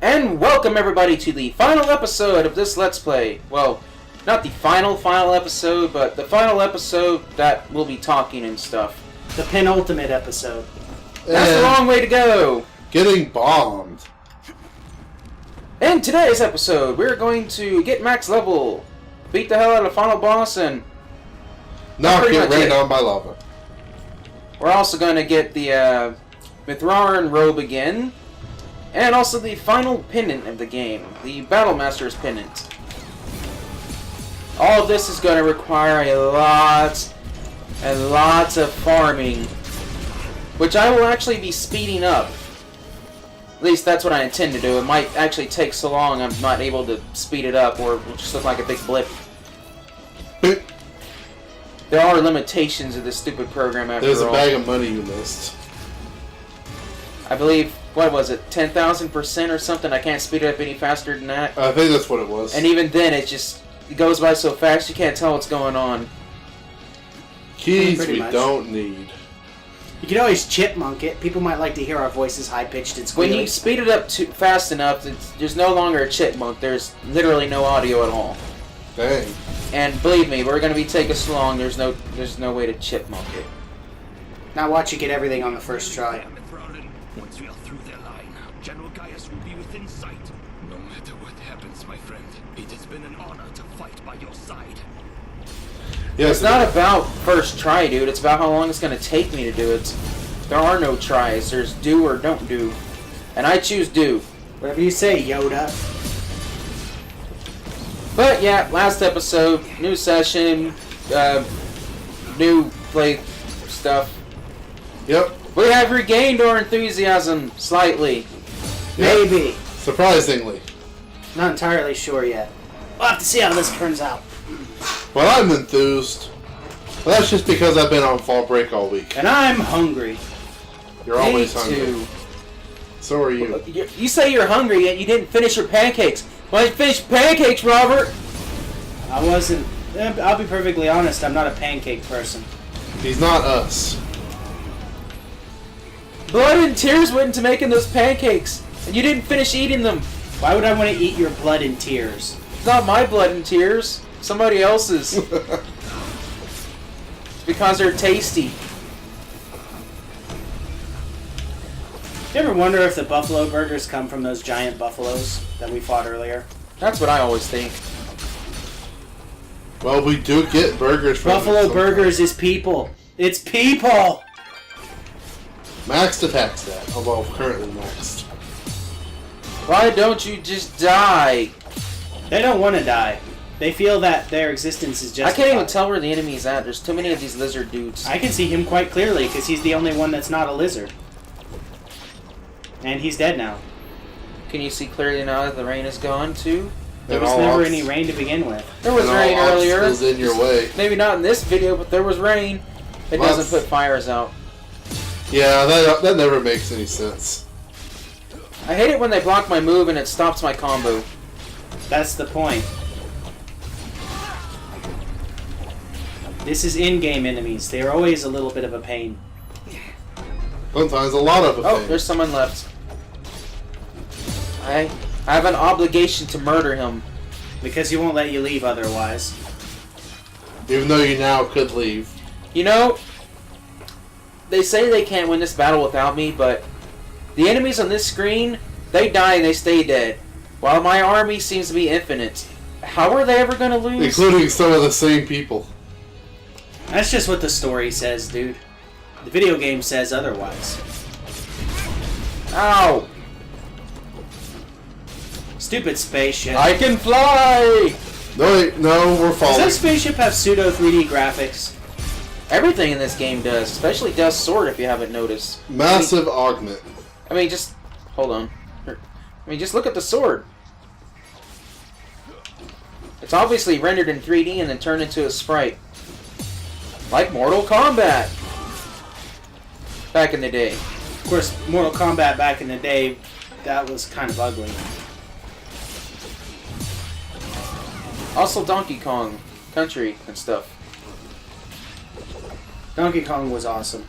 And welcome everybody to the final episode of this Let's Play. Well, not the final episode, but the final episode that we'll be talking and stuff. The penultimate episode. That's the long way to go. Getting bombed. In today's episode, we're going to get max level, beat the hell out of the final boss, and not get rained on by lava. We're also going to get the Mithraran robe again, and also the final pendant of the game, the Battle Master's pendant. All of this is going to require a lot and lots of farming, which I will actually be speeding up. At least that's what I intend to do. It might actually take so long I'm not able to speed it up, or it will just look like a big blip. There are limitations of this stupid program after all. There's a bag of money you missed. I believe, what was it, 10,000% or something? I can't speed it up any faster than that. I think that's what it was. And even then, it goes by so fast you can't tell what's going on. Keys we don't need. You can always chipmunk it. People might like to hear our voices high-pitched and squealy. When you speed it up fast enough, there's no longer a chipmunk. There's literally no audio at all. Dang. And believe me, we're going to be taking so long, there's no way to chipmunk it. Now watch you get everything on the first try. Once we are through their line, General Gaius will be within sight. No matter what happens, my friend, it has been an honor to fight by your side. Yes, It's not about first try, dude. It's about how long it's going to take me to do it. There are no tries. There's do or don't do. And I choose do. Whatever you say, Yoda. But yeah, last episode, new session, new play stuff. Yep. We have regained our enthusiasm slightly. Yep. Maybe. Surprisingly. Not entirely sure yet. We'll have to see how this turns out. Well, I'm enthused. Well, that's just because I've been on fall break all week. And I'm hungry. You're always Me hungry. too. So are you. You say you're hungry, yet you didn't finish your pancakes. Why didn't you finish your pancakes, Robert? I wasn't... I'll be perfectly honest, I'm not a pancake person. He's not us. Blood and tears went into making those pancakes, and you didn't finish eating them. Why would I want to eat your blood and tears? It's not my blood and tears. Somebody else's. Because they're tasty. You ever wonder if the buffalo burgers come from those giant buffaloes that we fought earlier? That's what I always think. Well, we do get burgers from Buffalo burgers is people. It's people! Maxed attack stat. Oh, well, currently maxed. Why don't you just die? They don't want to die. They feel that their existence is I justified. can't even tell where the enemy's at. There's too many of these lizard dudes. I can see him quite clearly because he's the only one that's not a lizard. And he's dead now. Can you see clearly now that the rain is gone too? There was never any rain to begin with. There was rain earlier. Is in your way. Maybe not in this video, but there was rain. It doesn't put fires out. Yeah, that never makes any sense. I hate it when they block my move and it stops my combo. That's the point. This is in-game enemies. They are always a little bit of a pain. Sometimes a lot of Oh, there's someone left. I have an obligation to murder him. Because he won't let you leave otherwise. Even though you now could leave. You know, they say they can't win this battle without me, but the enemies on this screen, they die and they stay dead. While my army seems to be infinite. How are they ever going to lose? Including some of the same people. That's just what the story says, dude. The video game says otherwise. Ow! Stupid spaceship. I can fly! No, we're Does falling. that spaceship have pseudo 3D graphics? Everything in this game does, especially Dust's sword if you haven't noticed. Massive augment. I mean, just... Hold on. I mean, just look at the sword. It's obviously rendered in 3D and then turned into a sprite. Like Mortal Kombat! Back in the day. Of course, Mortal Kombat back in the day, that was kind of ugly. Also Donkey Kong Country and stuff. Donkey Kong was awesome.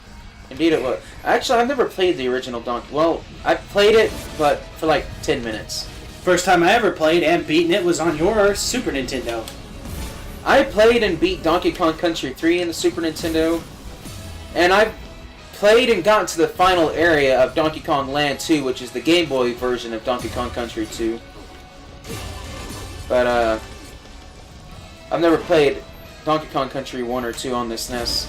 Indeed it was. Actually, I've never played the original Donkey... Well, I played it, but for like 10 minutes. First time I ever played and beaten it was on your Super Nintendo. I played and beat Donkey Kong Country 3 in the Super Nintendo. And I've played and gotten to the final area of Donkey Kong Land 2, which is the Game Boy version of Donkey Kong Country 2. But, I've never played Donkey Kong Country 1 or 2 on this NES.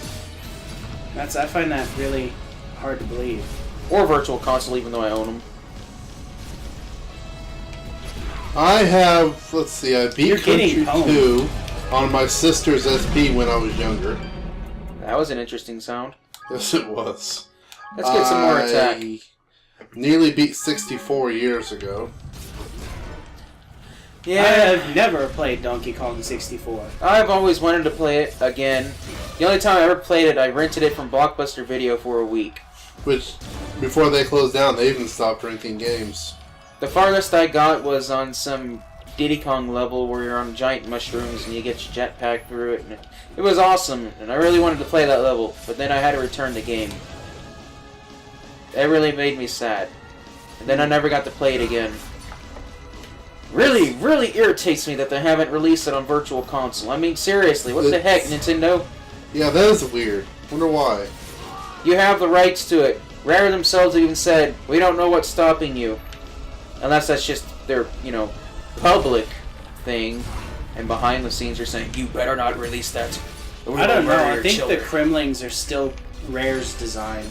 I find that really hard to believe. Or Virtual Console, even though I own them. I have, let's see, I beat You're getting Country 2 on my sister's SP when I was younger. That was an interesting sound. Yes, it was. Let's get some more attack. I nearly beat 64 years ago. Yeah. I have never played Donkey Kong 64. I've always wanted to play it again. The only time I ever played it, I rented it from Blockbuster Video for a week. Which, before they closed down, they even stopped renting games. The farthest I got was on some Diddy Kong level where you're on giant mushrooms and you get your jetpack through it. And it was awesome, and I really wanted to play that level, but then I had to return the game. That really made me sad. And then I never got to play it again. Really, really irritates me that they haven't released it on Virtual Console. I mean, seriously, what the heck, Nintendo? Yeah, that is weird. Wonder why. You have the rights to it. Rare themselves even said, we don't know what's stopping you. Unless that's just their, you know, public thing. And behind the scenes they're saying, you better not release that. I don't know. I think the Kremlings are still Rare's design.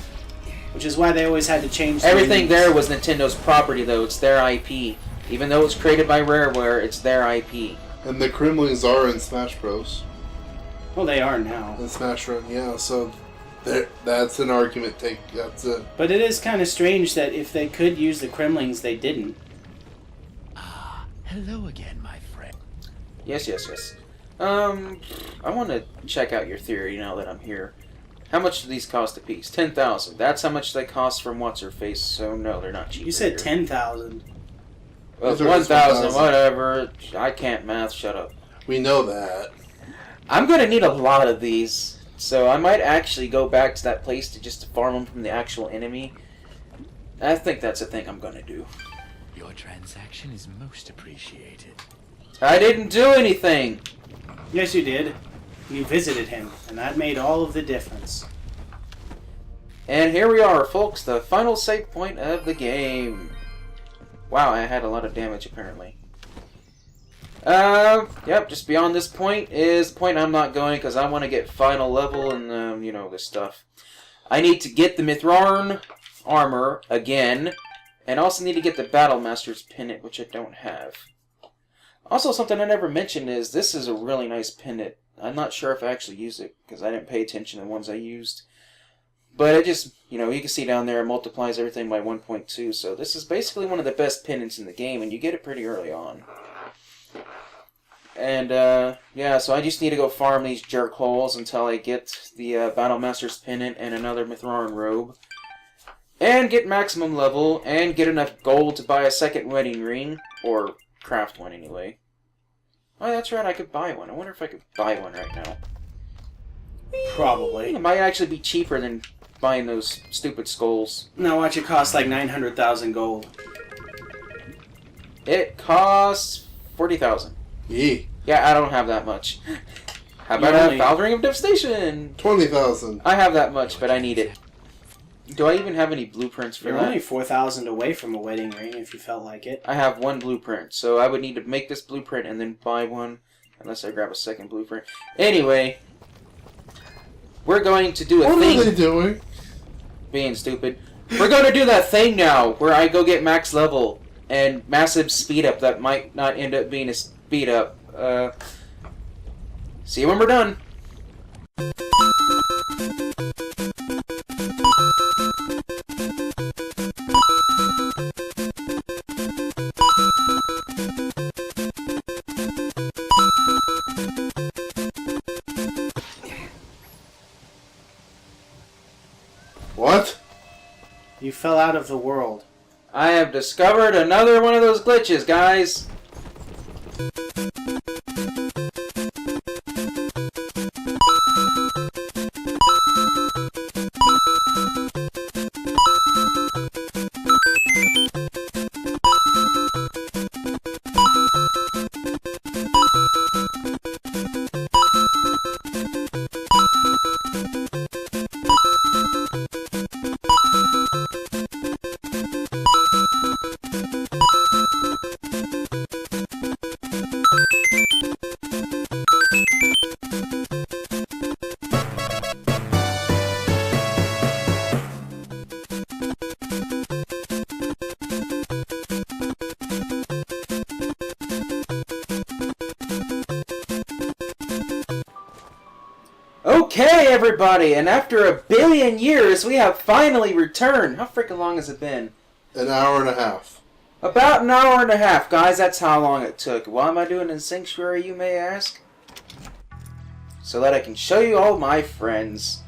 Which is why they always had to change everything there was Nintendo's property, though. It's their IP. Even though it's created by Rareware, it's their IP. And the Kremlings are in Smash Bros. Well, they are now. In Smash Run, yeah, so that's an argument that's it. But it is kind of strange that if they could use the Kremlings, they didn't. Ah, hello again, my friend. Yes. I want to check out your theory now that I'm here. How much do these cost a piece? 10,000. That's how much they cost from What's-Her-Face, so no, they're not cheap. You said here. 10,000. Well, These are 1,000, 1,000. whatever. I can't math, shut up. We know that. I'm going to need a lot of these, so I might actually go back to that place to just farm them from the actual enemy. I think that's a thing I'm going to do. Your transaction is most appreciated. I didn't do anything! Yes, you did. You visited him, and that made all of the difference. And here we are, folks, the final save point of the game. Wow, I had a lot of damage, apparently. Yep, just beyond this point is the point I'm not going, because I want to get final level and, you know, this stuff. I need to get the Mithrarn armor again, and also need to get the Battle Master's Pendant, which I don't have. Also, something I never mentioned is this is a really nice pendant. I'm not sure if I actually use it, because I didn't pay attention to the ones I used. But it just, you know, you can see down there it multiplies everything by 1.2, so this is basically one of the best pendants in the game, and you get it pretty early on. And, yeah, so I just need to go farm these jerk holes until I get the Battle Master's Pendant and another Mithrarn robe. And get maximum level, and get enough gold to buy a second wedding ring, or craft one anyway. Oh, that's right, I could buy one. I wonder if I could buy one right now. Probably. It might actually be cheaper than buying those stupid skulls. Now watch it cost like 900,000 gold. It costs 40,000. Yee. Yeah, I don't have that much. How about a Foul Ring of Devastation? 20,000. I have that much, but I need it. Do I even have any blueprints for You're that? only 4,000 away from a wedding ring if you felt like it. I have one blueprint, so I would need to make this blueprint and then buy one, unless I grab a second blueprint. Anyway, we're going to do a thing. What are they doing? Being stupid. We're going to do that thing now, where I go get max level and massive speed up that might not end up being a speed up. See you when we're done. What? You fell out of the world. I have discovered another one of those glitches, guys. Okay, everybody, and after 1 billion years, we have finally returned. How freaking long has it been? An hour and a half. About an hour and a half, guys. That's how long it took. Why am I doing in Sanctuary, you may ask? So that I can show you all my friends.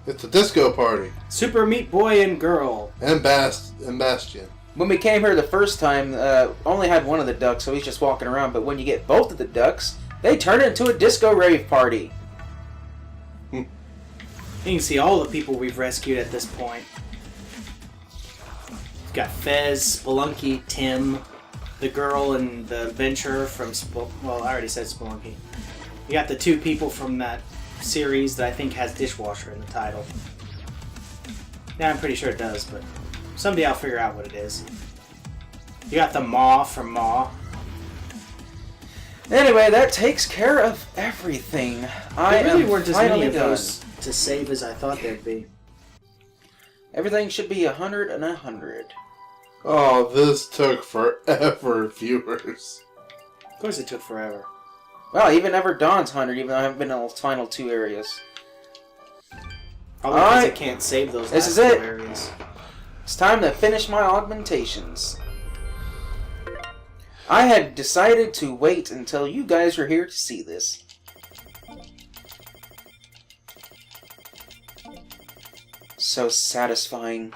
It's a disco party. Super Meat Boy and Girl. And Bastion. When we came here the first time, only had one of the ducks, so he's just walking around. But when you get both of the ducks, they turn it into a disco rave party. You can see all the people we've rescued at this point. We've got Fez, Spelunky, Tim, the girl and the adventurer from well, I already said Spelunky. You got the 2 people from that series that I think has dishwasher in the title. Yeah, I'm pretty sure it does, but someday I'll figure out what it is. You got the Maw from Maw. Anyway, that takes care of everything. There really weren't as many of those to save as I thought there'd be. Everything should be 100 and 100. Oh, this took forever, viewers. Of course it took forever. Well, even Ever Dawn's 100, even though I haven't been in the final 2 areas. Probably because I can't save those last 2 areas. It's time to finish my augmentations. I had decided to wait until you guys were here to see this. So satisfying.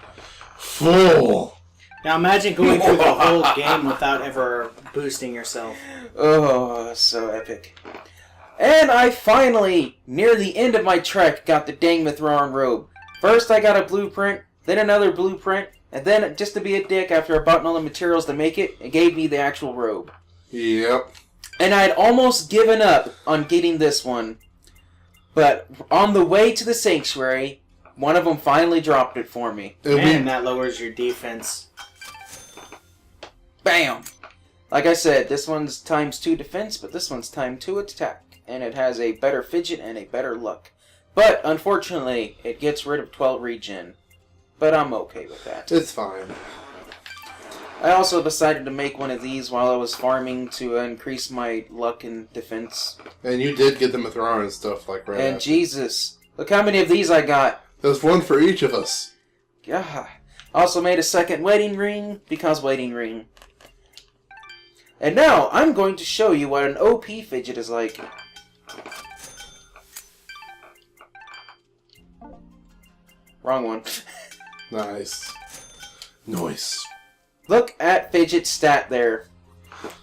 Full. Now imagine going through the whole game without ever boosting yourself. Oh, so epic. And I finally, near the end of my trek, got the dang Mithraran robe. First I got a blueprint, then another blueprint, and then, just to be a dick, after I bought all the materials to make it, it gave me the actual robe. Yep. And I had almost given up on getting this one. But on the way to the Sanctuary, one of them finally dropped it for me. Man, that lowers your defense. Bam! Like I said, this one's ×2 defense, but this one's ×2 attack. And it has a better fidget and a better luck. But, unfortunately, it gets rid of 12 regen. But I'm okay with that. It's fine. I also decided to make one of these while I was farming to increase my luck and defense. And you did get the Mithraran and stuff like right And after. Jesus, look how many of these I got. There's one for each of us. God. Also made a second wedding ring, because wedding ring. And now, I'm going to show you what an OP fidget is like. Wrong one. Nice. Nice. Look at fidget stat there.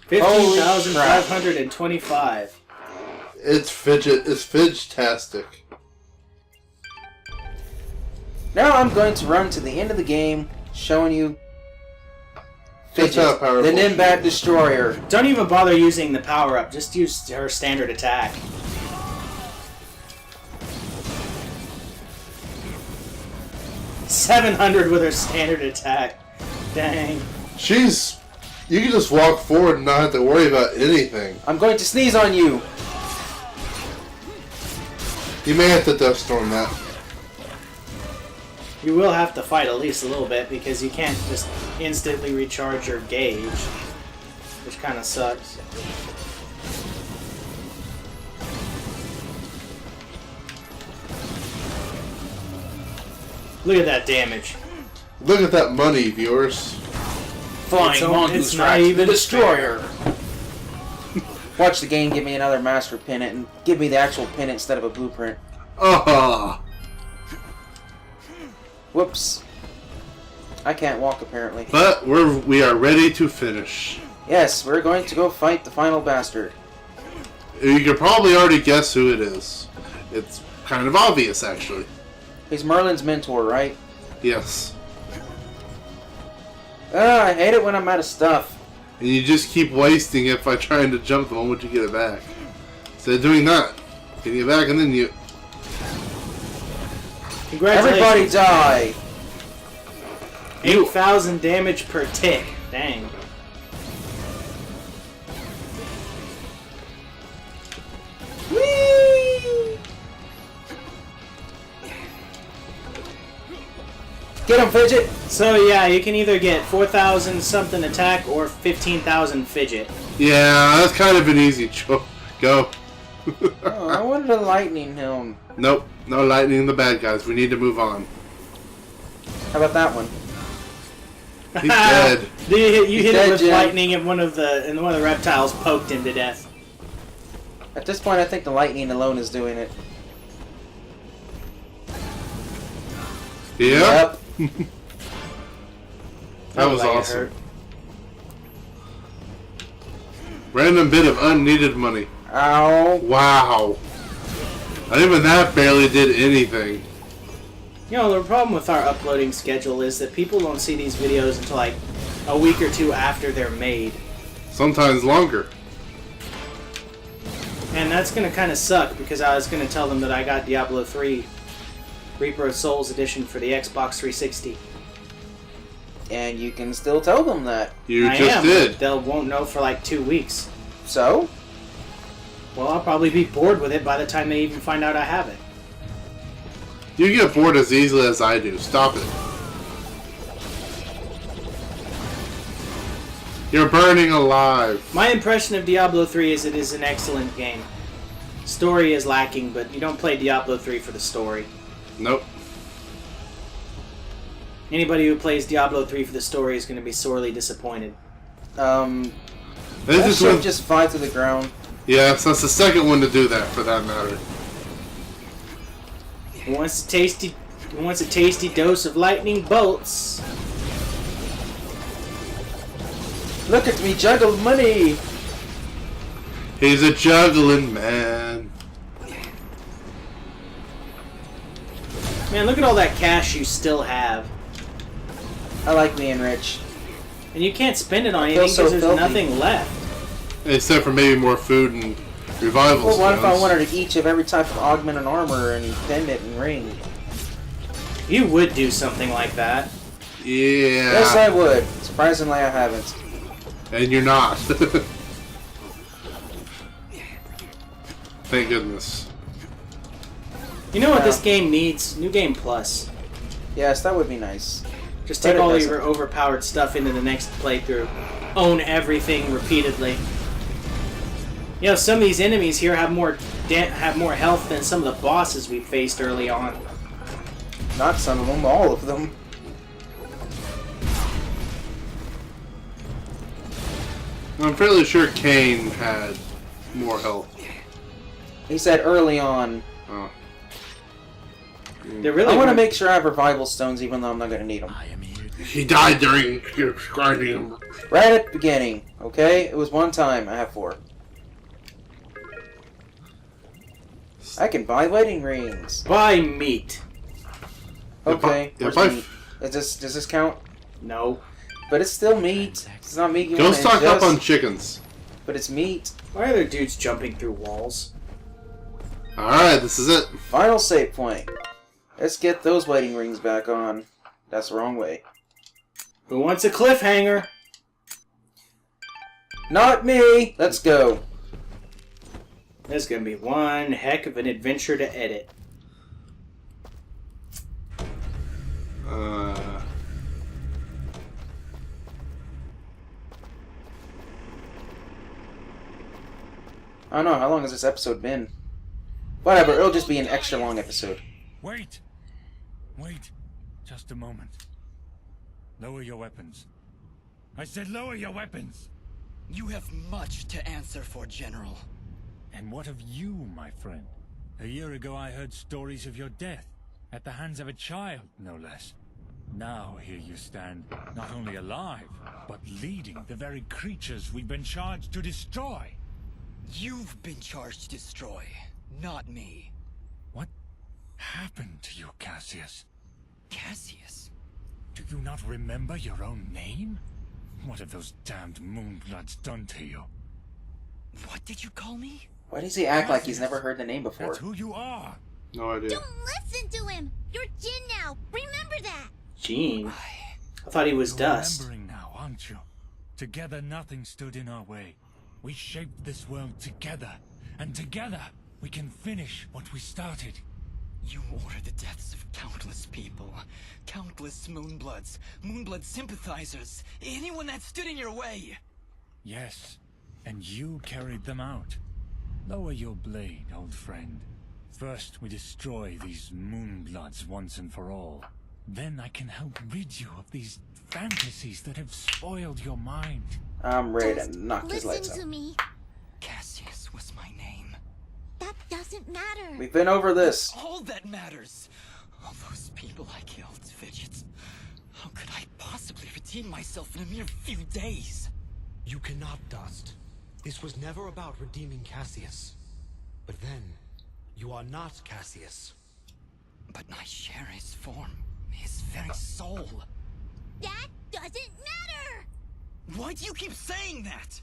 15,525. It's fidgetastic. Now I'm going to run to the end of the game, showing you Just how Fidget, powerful the Nimbat Destroyer. Don't even bother using the power-up. Just use her standard attack. $700 with her standard attack. Dang. You can just walk forward and not have to worry about anything. I'm going to sneeze on you. You may have to Death Storm that. You will have to fight at least a little bit because you can't just instantly recharge your gauge, which kind of sucks. Look at that damage. Look at that money, viewers. Flying Mongoose Rat, the Destroyer. fair. Watch the game give me another Master Pennant and give me the actual pennant instead of a blueprint. Ah. Whoops. I can't walk apparently. But we are ready to finish. Yes, we're going to go fight the final bastard. You can probably already guess who it is. It's kind of obvious, actually. He's Merlin's mentor, right? Yes. I hate it when I'm out of stuff. And you just keep wasting it by trying to jump the moment you get it back. Instead of doing that, getting it back and then you... Congratulations. Everybody die! 8,000 damage per tick. Dang. Whee! Get him, Fidget! So yeah, you can either get 4,000 something attack or 15,000 fidget. Yeah, that's kind of an easy go. Oh, I wanted a lightning helm. Nope. No lightning the bad guys. We need to move on. How about that one? He's dead. You hit dead, it with Jim. lightning, and one of the reptiles poked him to death. At this point, I think the lightning alone is doing it. Yeah. Yep. That was Like it awesome. hurt. Random bit of unneeded money. Ow. Wow. Not even that barely did anything. You know, the problem with our uploading schedule is that people don't see these videos until like a week or two after they're made. Sometimes longer. And that's going to kind of suck because I was going to tell them that I got Diablo 3 Reaper of Souls edition for the Xbox 360. And you can still tell them that. You I just am, did. but they won't know for like 2 weeks. So? Well, I'll probably be bored with it by the time they even find out I have it. You get bored as easily as I do. Stop it. You're burning alive. My impression of Diablo 3 is it is an excellent game. Story is lacking, but you don't play Diablo 3 for the story. Nope. Anybody who plays Diablo 3 for the story is going to be sorely disappointed. This That is ship when, just fly to the ground. yes, that's the second one to do that, for that matter. Who wants a tasty dose of lightning bolts? Look at me juggle money! He's a juggling man. Man, look at all that cash you still have. I like being rich. And you can't spend it on I feel anything so because there's filthy. nothing left. Except for maybe more food and revival Well, what if I stones. wanted each of every type of augment and armor and pendant and ring? You would do something like that. Yeah. Yes, I would. Surprisingly, I haven't. And you're not. Thank goodness. You know what Yeah. this game needs? New Game Plus. Yes, that would be nice. Just But take it all doesn't. your overpowered stuff into the next playthrough. Own everything repeatedly. You know, some of these enemies here have more health than some of the bosses we faced early on. Not some of them, all of them. I'm fairly sure Kane had more health. He said early on. Oh. They really I want to weren't- make sure I have revival stones, even though I'm not going to need them. I am here. He died during your grinding. Right at the beginning, okay? It was one time. I have 4. I can buy wedding rings. buy meat. Okay, Yeah, where's buy meat? Does this count? No. But it's still meat. It's not meat you Go want to stock up ingest, on chickens. but it's meat. Why are there dudes jumping through walls? Alright, this is it. Final save point. Let's get those wedding rings back on. That's the wrong way. Who wants a cliffhanger? Not me! Let's go. This is gonna be one heck of an adventure to edit. I don't know, how long has this episode been? Whatever, it'll just be an extra long episode. Wait! Wait. Just a moment. Lower your weapons. I said lower your weapons! You have much to answer for, General. And what of you, my friend? A year ago I heard stories of your death, at the hands of a child, no less. Now here you stand, not only alive, but leading the very creatures we've been charged to destroy. You've been charged to destroy, not me. What happened to you, Cassius? Cassius? Do you not remember your own name? What have those damned Moonbloods done to you? What did you call me? Why does he act like he's never heard the name before? That's who you are! No idea. Don't listen to him! You're Jin now! Remember that! Gene. I thought he was You're dust. remembering now, aren't you? Together nothing stood in our way. We shaped this world together, and together we can finish what we started. You ordered the deaths of countless people. Countless Moonbloods. Moonblood sympathizers. Anyone that stood in your way. Yes, and you carried them out. Lower your blade, old friend. First, we destroy these Moonbloods once and for all. Then I can help rid you of these fantasies that have spoiled your mind. I'm ready to Just knock his lights listen to out. me. Cassius was my name. That doesn't matter. We've been over this. All that matters. All those people I killed, Fidget. How could I possibly redeem myself in a mere few days? You cannot, Dust. This was never about redeeming Cassius. But then, you are not Cassius. But I share his form, his very soul. That doesn't matter. Why do you keep saying that?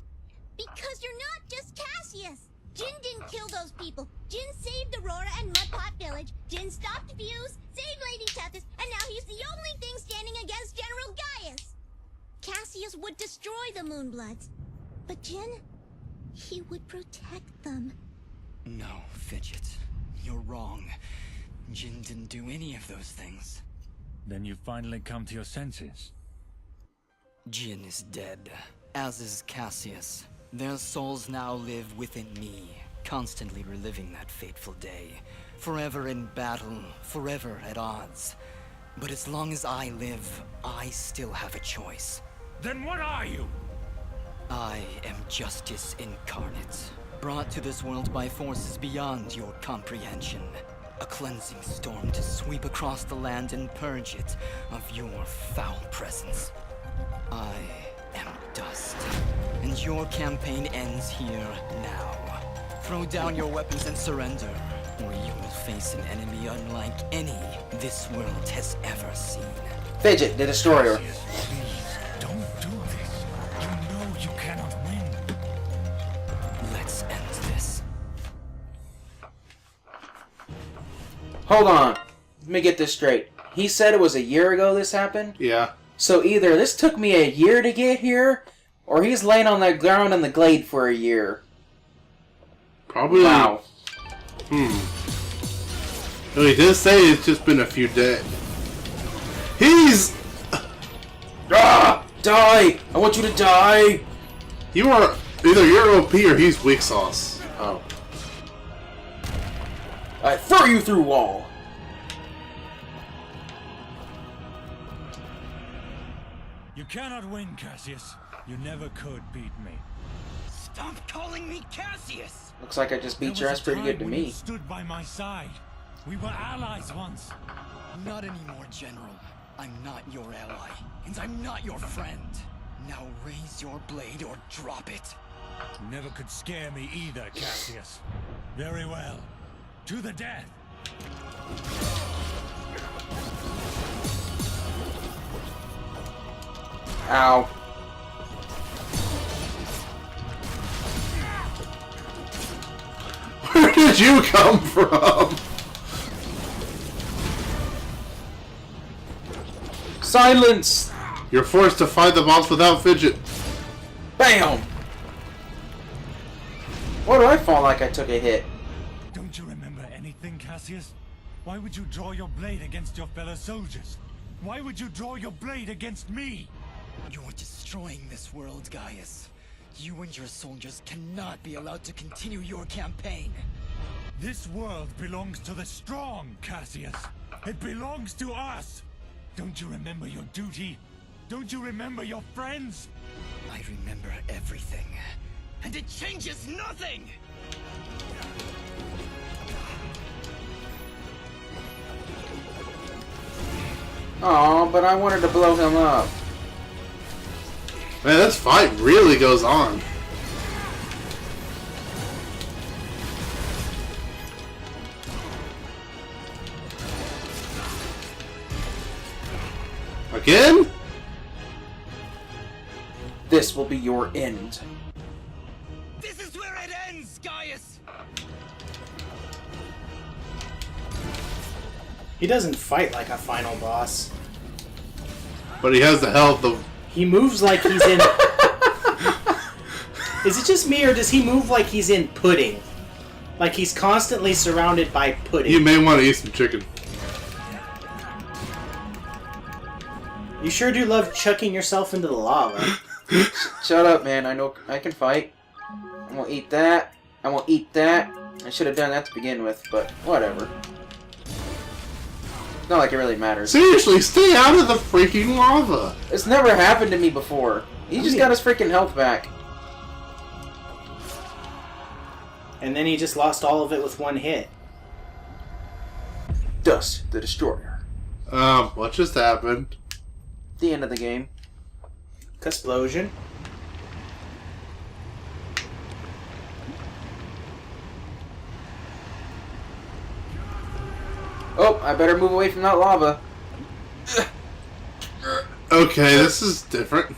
Because you're not just Cassius. Jin didn't kill those people. Jin saved Aurora and Mudpot Village. Jin stopped Fuse, saved Lady Tethys, and now he's the only thing standing against General Gaius. Cassius would destroy the Moonbloods. But Jin, he would protect them. No, Fidget. You're wrong. Jin didn't do any of those things. Then you finally come to your senses. Jin is dead, as is Cassius. Their souls now live within me, constantly reliving that fateful day. Forever in battle, forever at odds. But as long as I live, I still have a choice. Then what are you? I am justice incarnate, brought to this world by forces beyond your comprehension. A cleansing storm to sweep across the land and purge it of your foul presence. I am dust, and your campaign ends here now. Throw down your weapons and surrender, or you will face an enemy unlike any this world has ever seen. Fidget, the Destroyer. Please, don't do this. You know you cannot win. Let's end this. Hold on. Let me get this straight. He said it was a year ago this happened? Yeah. So either this took me a year to get here, or he's laying on the ground in the glade for a year. Probably. Wow. No, he did say it's just been a few days. He's... Ah! Die! I want you to die! You are... Either you're OP or he's weak sauce. Oh. I throw you through wall! You cannot win, Cassius. You never could beat me. Stop calling me Cassius! Looks like I just beat There your was ass a pretty good to time when you me. stood by my side. We were allies once. Not anymore, General. I'm not your ally, and I'm not your friend. Now raise your blade or drop it. You never could scare me either, Cassius. Very well. To the death. Ow. Where did you come from? Silence! You're forced to fight the boss without Fidget. Bam! Why do I fall like I took a hit? Don't you remember anything, Cassius? Why would you draw your blade against your fellow soldiers? Why would you draw your blade against me? You're destroying this world, Gaius. You and your soldiers cannot be allowed to continue your campaign. This world belongs to the strong, Cassius. It belongs to us. Don't you remember your duty? Don't you remember your friends? I remember everything. And it changes nothing! Aw, but I wanted to blow him up. Man, this fight really goes on. Again? This will be your end. This is where it ends, Gaius! He doesn't fight like a final boss. But he has the health of... He moves like he's in... Is it just me, or does he move like he's in pudding? Like he's constantly surrounded by pudding. You may want to eat some chicken. You sure do love chucking yourself into the lava. Shut up, man. I know I can fight. I'm gonna eat that. I'm gonna eat that. I should have done that to begin with, but whatever. It's not like it really matters. Seriously, stay out of the freaking lava. It's never happened to me before. He just got his freaking health back. And then he just lost all of it with one hit. Dust the Destroyer. What just happened? The end of the game. Explosion. Oh, I better move away from that lava. Okay, this is different.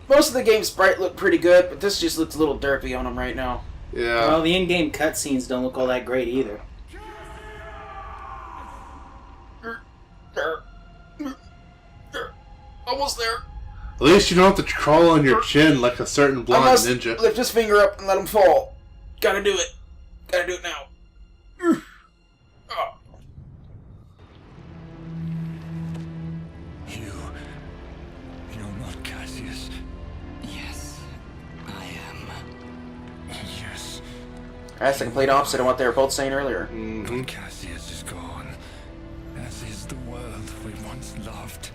Most of the game's sprite look pretty good, but this just looks a little derpy on them right now. Yeah. Well, the in-game cutscenes don't look all that great either. Almost there. At least you don't have to crawl on your chin like a certain I blonde must ninja. lift his finger up and let him fall. Gotta do it. Gotta do it now. Oh. You're not Cassius. Yes, I am. Yes. That's the complete opposite of what they were both saying earlier. Mm-hmm. Cassius is gone, as is the world we once loved.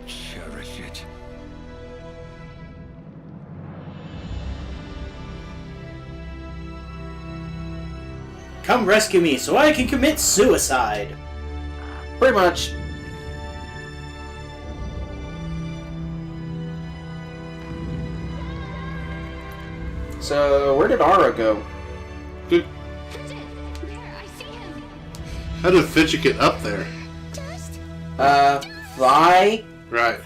Cherish it. Come rescue me so I can commit suicide. Pretty much. So, where did Ara go? Good. That's it. There, I see him. How did Fidget get up there? Dust. Fly? Right.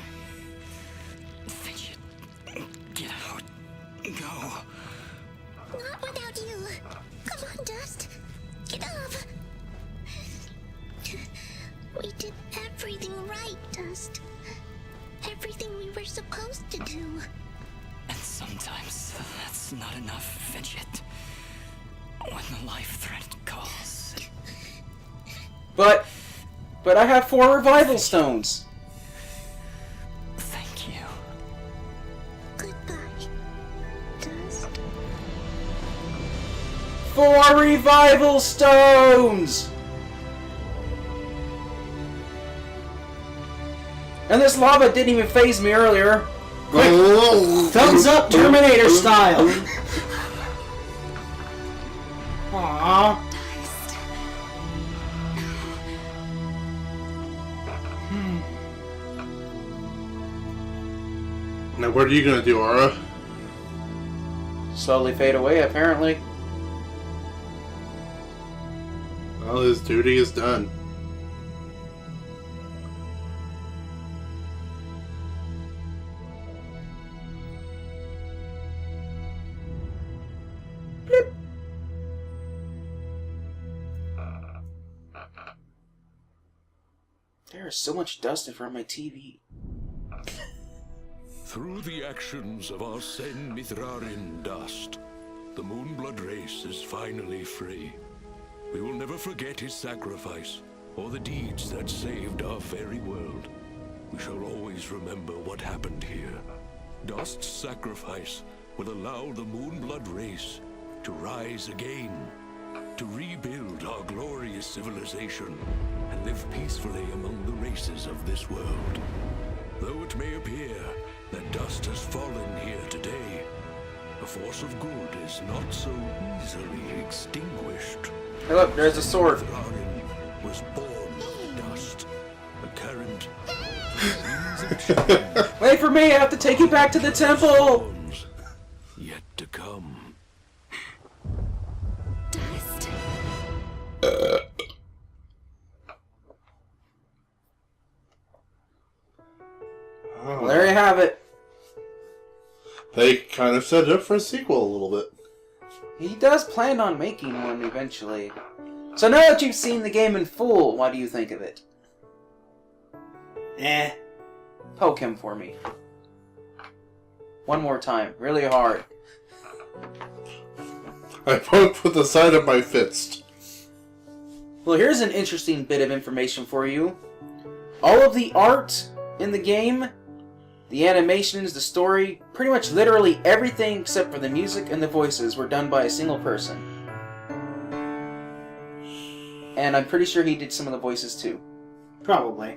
Fidget, get out. Go. Not without you. Come on, Dust. Get up. We did everything right, Dust. Everything we were supposed to do. And sometimes that's not enough, Fidget. When the life threat calls. But I have 4 revival stones. Thank you. Goodbye, Dust. 4 revival stones! And this lava didn't even phase me earlier. Thumbs up, Terminator style. Aww. Dust. Now, what are you gonna do, Ara? Slowly fade away, apparently. Well, his duty is done. There is so much dust in front of my TV. Through the actions of our Sen Mithrarin Dust, the Moonblood race is finally free. We will never forget his sacrifice, or the deeds that saved our fairy world. We shall always remember what happened here. Dust's sacrifice will allow the Moonblood race to rise again, to rebuild our glorious civilization, and live peacefully among the races of this world. Though it may appear that Dust has fallen here today, the force of good is not so easily extinguished. Hey look, there's a sword. Mithrarin was born of dust, a current of Wait for me, I have to take you back to the temple! storms yet to come. Dust. Well, there you have it. They kind of set it up for a sequel a little bit. He does plan on making one eventually. So now that you've seen the game in full, what do you think of it? Eh. Poke him for me. One more time, really hard. I poked with the side of my fist. Well, here's an interesting bit of information for you. All of the art in the game, The animations, the story, pretty much literally everything except for the music and the voices were done by a single person. And I'm pretty sure he did some of the voices too. Probably.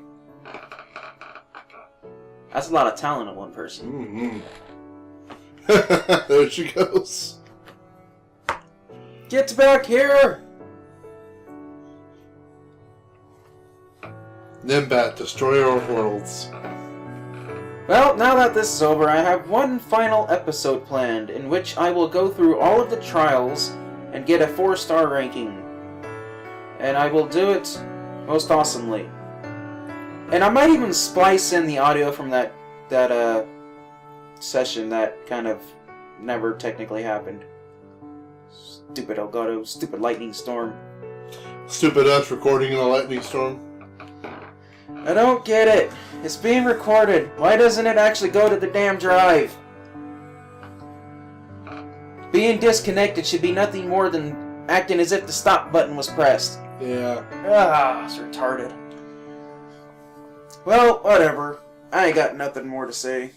That's a lot of talent in one person. Mm-hmm. There she goes. Get back here! Nimbat, destroyer of worlds. Well, now that this is over, I have one final episode planned, in which I will go through all of the trials and get a 4-star ranking. And I will do it most awesomely. And I might even splice in the audio from that session that kind of never technically happened. Stupid Elgato, stupid lightning storm. Stupid us recording in a lightning storm. I don't get it. It's being recorded. Why doesn't it actually go to the damn drive? Being disconnected should be nothing more than acting as if the stop button was pressed. Yeah. It's retarded. Well, whatever. I ain't got nothing more to say.